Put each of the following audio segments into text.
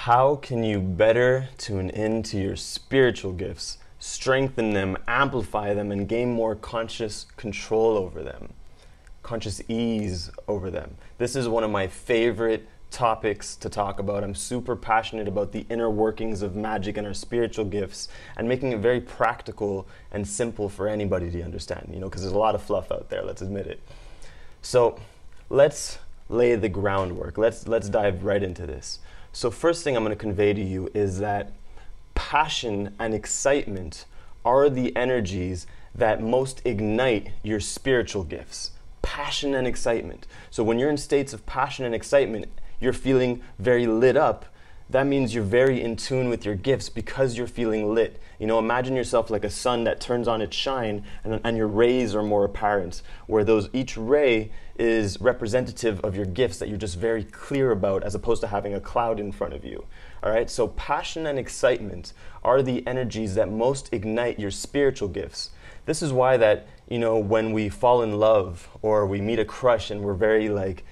How can you better tune into your spiritual gifts, strengthen them, amplify them, and gain more conscious control over them, conscious ease over them? This is one of my favorite topics to talk about. I'm super passionate about the inner workings of magic and our spiritual gifts and making it very practical and simple for anybody to understand, because there's a lot of fluff out there, let's admit it. So let's lay the groundwork. Let's dive right into this. So first thing I'm going to convey to you is that passion and excitement are the energies that most ignite your spiritual gifts. Passion and excitement. So when you're in states of passion and excitement, you're feeling very lit up. That means you're very in tune with your gifts because you're feeling lit. Imagine yourself like a sun that turns on its shine and your rays are more apparent, where each ray is representative of your gifts that you're just very clear about, as opposed to having a cloud in front of you. All right, so passion and excitement are the energies that most ignite your spiritual gifts. This is why that, when we fall in love or we meet a crush and we're very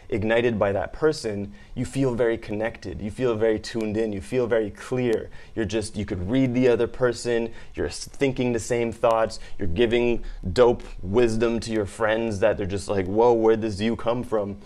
ignited by that person, you feel very connected, you feel very tuned in, you feel very clear. You could read the other person, you're thinking the same thoughts, you're giving dope wisdom to your friends that they're just like, whoa, where'd this you come from?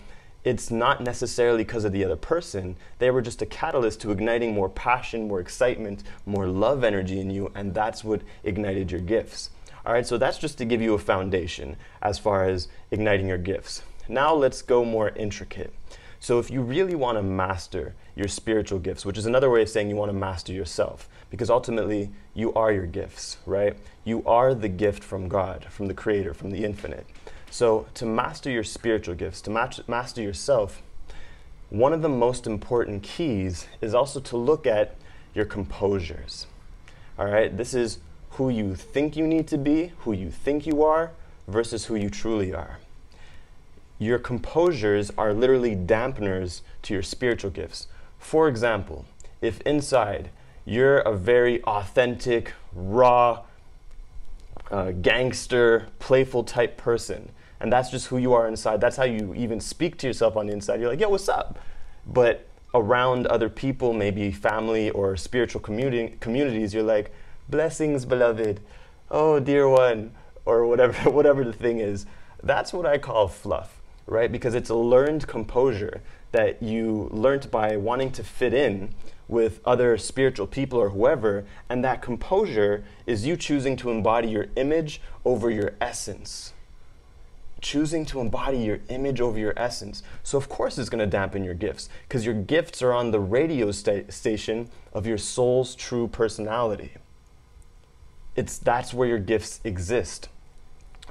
It's not necessarily because of the other person. They were just a catalyst to igniting more passion, more excitement, more love energy in you, and that's what ignited your gifts. All right, so that's just to give you a foundation as far as igniting your gifts. Now let's go more intricate. So if you really want to master your spiritual gifts, which is another way of saying you want to master yourself, because ultimately you are your gifts, right? You are the gift from God, from the Creator, from the Infinite. So to master your spiritual gifts, to master yourself, one of the most important keys is also to look at your composures. All right, this is who you think you need to be, who you think you are, versus who you truly are. Your composures are literally dampeners to your spiritual gifts. For example, if inside you're a very authentic, raw, gangster, playful type person, and that's just who you are inside, that's how you even speak to yourself on the inside, you're like, yo, what's up? But around other people, maybe family or spiritual communities, you're like, blessings, beloved, oh dear one, or whatever the thing is. That's what I call fluff, right? Because it's a learned composure that you learned by wanting to fit in with other spiritual people or whoever, and that composure is you choosing to embody your image over your essence. Choosing to embody your image over your essence. So of course it's going to dampen your gifts, because your gifts are on the radio station of your soul's true personality. That's where your gifts exist.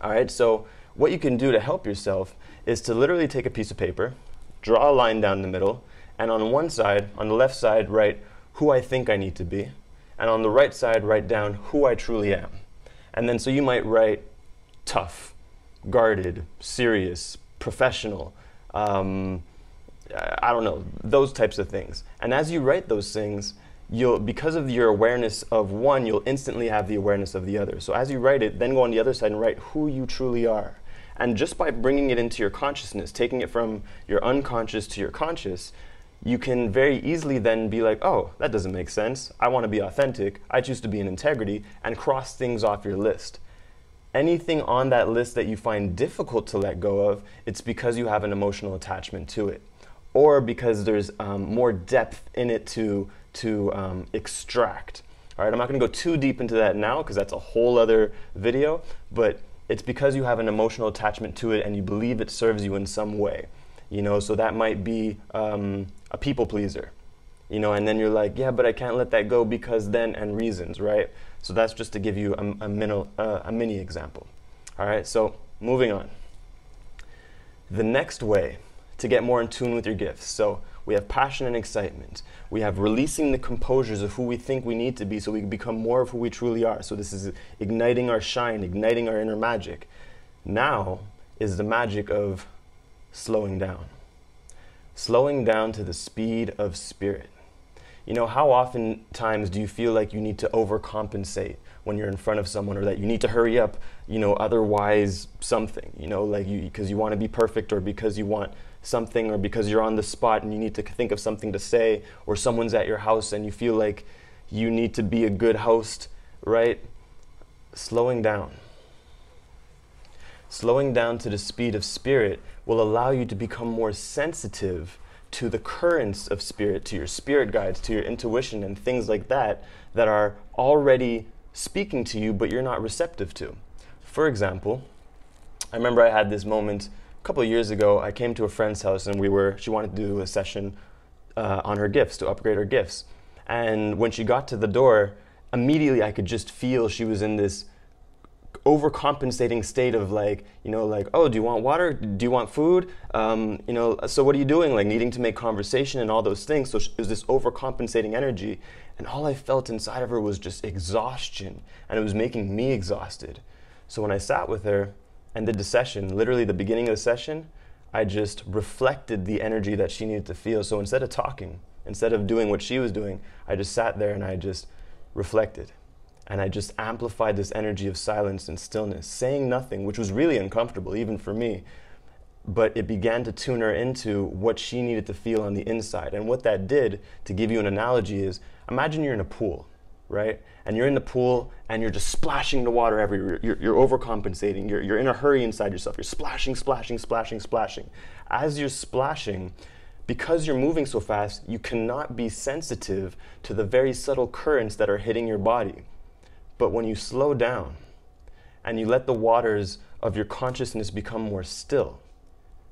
All right, so what you can do to help yourself is to literally take a piece of paper, draw a line down the middle, and on one side, on the left side, write who I think I need to be, and on the right side, write down who I truly am. And then so you might write tough, guarded, serious, professional, I don't know, those types of things. And as you write those things, because of your awareness of one, you'll instantly have the awareness of the other. So as you write it, then go on the other side and write who you truly are. And just by bringing it into your consciousness, taking it from your unconscious to your conscious, you can very easily then be like, oh, that doesn't make sense. I want to be authentic. I choose to be in integrity, and cross things off your list. Anything on that list that you find difficult to let go of, it's because you have an emotional attachment to it, or because there's more depth in it to extract. All right, I'm not going to go too deep into that now because that's a whole other video, but it's because you have an emotional attachment to it and you believe it serves you in some way. So that might be a people pleaser, and then you're like, yeah, but I can't let that go because then, and reasons, right? So that's just to give you a mini example. All right, so moving on. The next way to get more in tune with your gifts. So we have passion and excitement. We have releasing the composures of who we think we need to be so we can become more of who we truly are. So this is igniting our shine, igniting our inner magic. Now is the magic of slowing down. Slowing down to the speed of spirit. How often times do you feel like you need to overcompensate when you're in front of someone, or that you need to hurry up, otherwise something, because you want to be perfect, or because you want something, or because you're on the spot and you need to think of something to say, or someone's at your house and you feel like you need to be a good host, right? Slowing down. Slowing down to the speed of spirit will allow you to become more sensitive to the currents of spirit, to your spirit guides, to your intuition and things like that, that are already speaking to you but you're not receptive to. For example, I remember I had this moment a couple of years ago. I came to a friend's house and she wanted to do a session on her gifts, to upgrade her gifts. And when she got to the door, immediately I could just feel she was in this overcompensating state of like, oh, do you want water? Do you want food? So what are you doing? Like needing to make conversation and all those things. So it was this overcompensating energy. And all I felt inside of her was just exhaustion. And it was making me exhausted. So when I sat with her and did the session, literally the beginning of the session, I just reflected the energy that she needed to feel. So instead of talking, instead of doing what she was doing, I just sat there and I just reflected. And I just amplified this energy of silence and stillness, saying nothing, which was really uncomfortable, even for me. But it began to tune her into what she needed to feel on the inside. And what that did, to give you an analogy, is imagine you're in a pool, right? And you're in the pool and you're just splashing the water everywhere. You're overcompensating. You're in a hurry inside yourself. You're splashing, splashing, splashing, splashing. As you're splashing, because you're moving so fast, you cannot be sensitive to the very subtle currents that are hitting your body. But when you slow down and you let the waters of your consciousness become more still,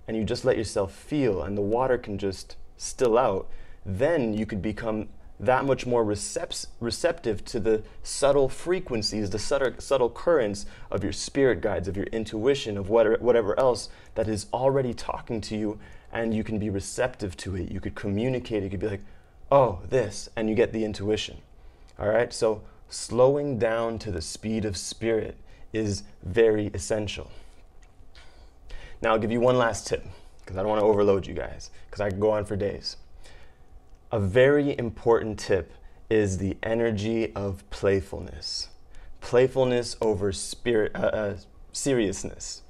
and you just let yourself feel, and the water can just still out, then you could become that much more receptive to the subtle frequencies, the subtle currents of your spirit guides, of your intuition, of whatever else that is already talking to you, and you can be receptive to it. You could communicate. You could be like, oh, this, and you get the intuition. All right, so slowing down to the speed of spirit is very essential. Now I'll give you one last tip, because I don't want to overload you guys, because I could go on for days. A very important tip is the energy of playfulness. Playfulness over seriousness.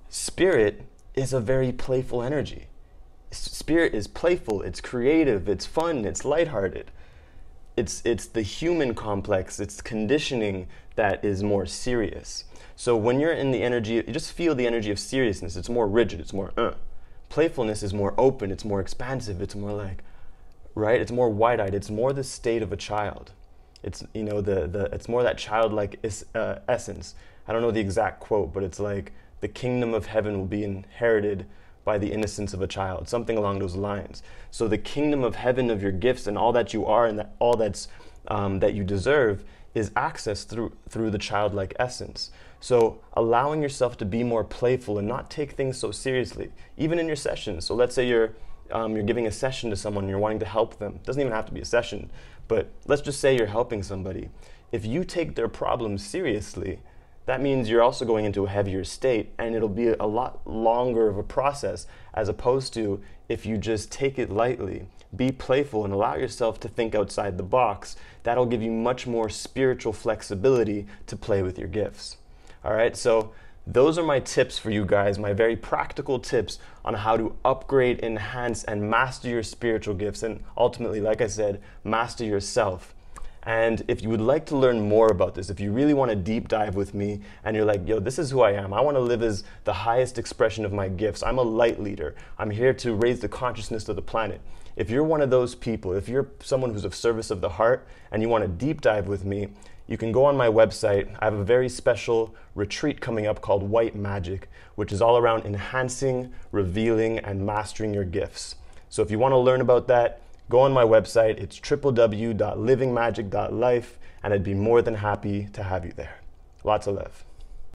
Spirit is a very playful energy. Spirit is playful, it's creative, it's fun, it's lighthearted. It's the human complex, it's conditioning that is more serious. So when you're in the energy, you just feel the energy of seriousness. It's more rigid, it's more Playfulness is more open, it's more expansive, it's more like, right? It's more wide-eyed, it's more the state of a child. It's, it's more that childlike essence. I don't know the exact quote, but it's like, the kingdom of heaven will be inherited by the innocence of a child, something along those lines. So the kingdom of heaven of your gifts and all that you are and all that's that you deserve is accessed through the childlike essence. So allowing yourself to be more playful and not take things so seriously, even in your sessions. So let's say you're giving a session to someone and you're wanting to help them. It doesn't even have to be a session, but let's just say you're helping somebody. If you take their problems seriously, that means you're also going into a heavier state, and it'll be a lot longer of a process, as opposed to if you just take it lightly, be playful, and allow yourself to think outside the box. That'll give you much more spiritual flexibility to play with your gifts. All right, so those are my tips for you guys, my very practical tips on how to upgrade, enhance, and master your spiritual gifts, and ultimately, like I said, master yourself. And if you would like to learn more about this, if you really want to deep dive with me and you're like, yo, this is who I am. I want to live as the highest expression of my gifts. I'm a light leader. I'm here to raise the consciousness of the planet. If you're one of those people, if you're someone who's of service of the heart and you want to deep dive with me, you can go on my website. I have a very special retreat coming up called White Magic, which is all around enhancing, revealing, and mastering your gifts. So if you want to learn about that, go on my website. It's www.livingmagic.life, and I'd be more than happy to have you there. Lots of love.